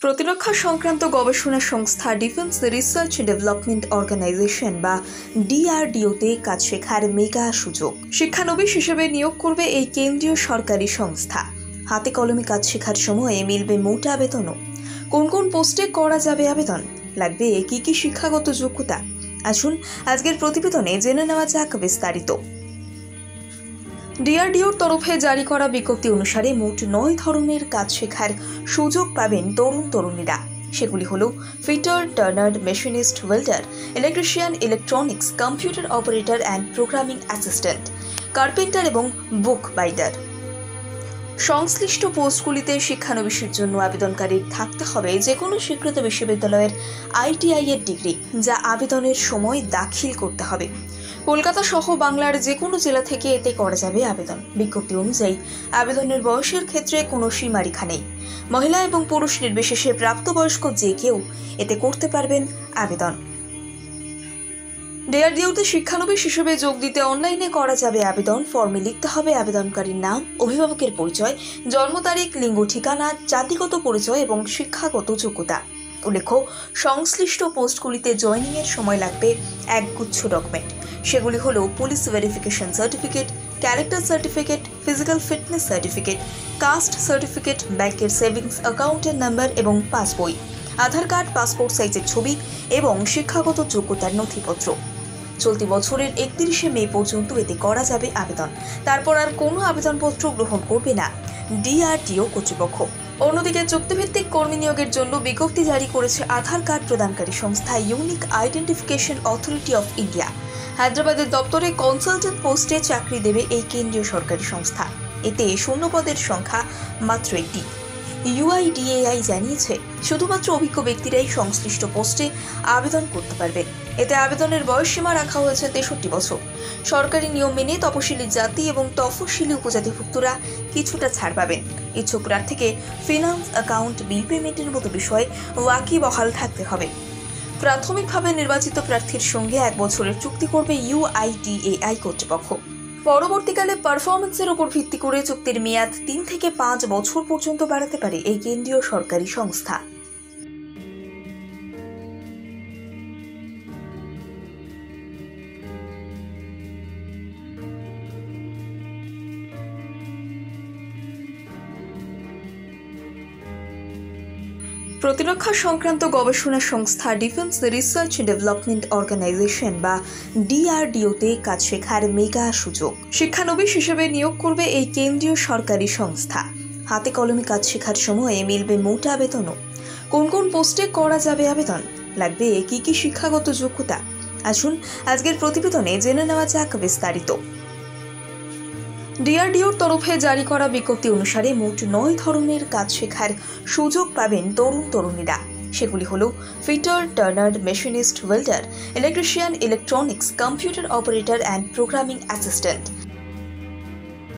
প্রতিরক্ষা সংক্রান্ত গবেষণা সংস্থা ডিফেন্স রিসার্চ ডেভেলপমেন্ট অর্গানাইজেশন বা ডিআরডিওতে কাজ শেখার মেগা সুযোগ। শিক্ষানবিশ হিসেবে নিয়োগ করবে এই কেন্দ্রীয় সরকারি সংস্থা। হাতে কলমে কাজ শেখার সময়ে মিলবে মোটা বেতনও। কোন কোন পোস্টে করা যাবে আবেদন, লাগবে কি কি শিক্ষাগত যোগ্যতা, আসুন আজকের প্রতিবেদনে জেনে নেওয়া যাক বিস্তারিত। ডিআরডিওর তরফে জারি করা বিজ্ঞপ্তি অনুসারে মোট 9 ধরনের কাজ শেখার সুযোগ পাবেন তরুণীরা। সেগুলি হলো fitter, turner, machinist, welder, electrician, electronics, computer operator and programming assistant, carpenter এবং বুক বাইন্ডার। সংশ্লিষ্ট পোস্টগুলিতে শিক্ষানবিশের জন্য আবেদনকারীর থাকতে হবে যে কোনো স্বীকৃত বিশ্ববিদ্যালয়ের ITI এর ডিগ্রি, যা আবেদনের সময় দাখিল করতে হবে। কলকাতা সহ বাংলার যে কোনো জেলা থেকে এতে করা যাবে আবেদন। বিজ্ঞপ্তি অনুযায়ী আবেদনের বয়সের ক্ষেত্রে কোনো সীমারেখা নেই। মহিলা এবং পুরুষ নির্বিশেষে প্রাপ্তবয়স্ক যে কেউ এতে করতে পারবেন আবেদন। ডিআরডিওতে শিক্ষানবিশ হিসেবে যোগ দিতে অনলাইনে করা যাবে আবেদন। ফর্মে লিখতে হবে আবেদনকারীর নাম, অভিভাবকের পরিচয়, জন্ম তারিখ, লিঙ্গ, ঠিকানা, জাতিগত পরিচয় এবং শিক্ষাগত যোগ্যতা। উল্লেখ্য, সংশ্লিষ্ট পোস্টগুলিতে জয়েনিংয়ের সময় লাগবে একগুচ্ছ ডকুমেন্ট। সেগুলি হলো police verification certificate, character certificate, physical fitness certificate, caste certificate, ব্যাংকের সেভিংস অ্যাকাউন্টের নাম্বার এবং পাসবই, আধার কার্ড, পাসপোর্ট সাইজের ছবি এবং শিক্ষাগত যোগ্যতার নথিপত্র। চলতি বছরের 31শে মে পর্যন্ত এতে করা যাবে আবেদন। তারপর আর কোনো আবেদনপত্র গ্রহণ করবে না ডিআরডিও কর্তৃপক্ষ। অন্যদিকে চুক্তিভিত্তিক কর্মী নিয়োগের জন্য বিজ্ঞপ্তি জারি করেছে আধার কার্ড প্রদানকারী সংস্থা unique identification authority of India. হায়দ্রাবাদের দপ্তরে কনসালটেন্ট পোস্টে চাকরি দেবে এই কেন্দ্রীয় সরকারি সংস্থা। এতে শূন্যপদের সংখ্যা মাত্র একটি। UIDAI জানিয়েছে শুধুমাত্র অভিজ্ঞ ব্যক্তিরাই সংশ্লিষ্ট পোস্টে আবেদন করতে পারবে। এতে আবেদনের বয়সসীমা রাখা হয়েছে 63 বছর। সরকারি নিয়ম মেনে তপশিলি জাতি এবং তফসিলি উপজাতিভুক্তরা কিছুটা ছাড় পাবেন। ইচ্ছুক প্রার্থীকে ফিনান্স, অ্যাকাউন্ট, বিল পেমেন্টের মতো বিষয়ে ওয়াকিবহাল থাকতে হবে। প্রাথমিকভাবে নির্বাচিত প্রার্থীর সঙ্গে 1 বছরের চুক্তি করবে UIDAI কর্তৃপক্ষ। পরবর্তীকালে পারফরমেন্সের উপর ভিত্তি করে চুক্তির মেয়াদ 3 থেকে 5 বছর পর্যন্ত বাড়াতে পারে এই কেন্দ্রীয় সরকারি সংস্থা। প্রতিরক্ষা সংক্রান্ত গবেষণা সংস্থা ডিফেন্স রিসার্চ ডেভেলপমেন্ট অর্গানাইজেশন বা ডিআরডিওতে কাজ শেখার মেগা সুযোগ। শিক্ষানবিশ হিসেবে নিয়োগ করবে এই কেন্দ্রীয় সরকারি সংস্থা। হাতে কলমে কাজ শেখার সময়ে মিলবে মোটা বেতনও। কোন কোন পোস্টে করা যাবে আবেদন, লাগবে কি কি শিক্ষাগত যোগ্যতা, আসুন আজকের প্রতিবেদনে জেনে নেওয়া যাক বিস্তারিত। ডিআরডিওর তরফে জারি করা বিজ্ঞপ্তি অনুসারে মোট 9 ধরনের কাজ শেখার সুযোগ পাবেন তরুণীরা। সেগুলি হলো fitter, turner, machinist, welder, electrician, electronics, computer operator and programming assistant,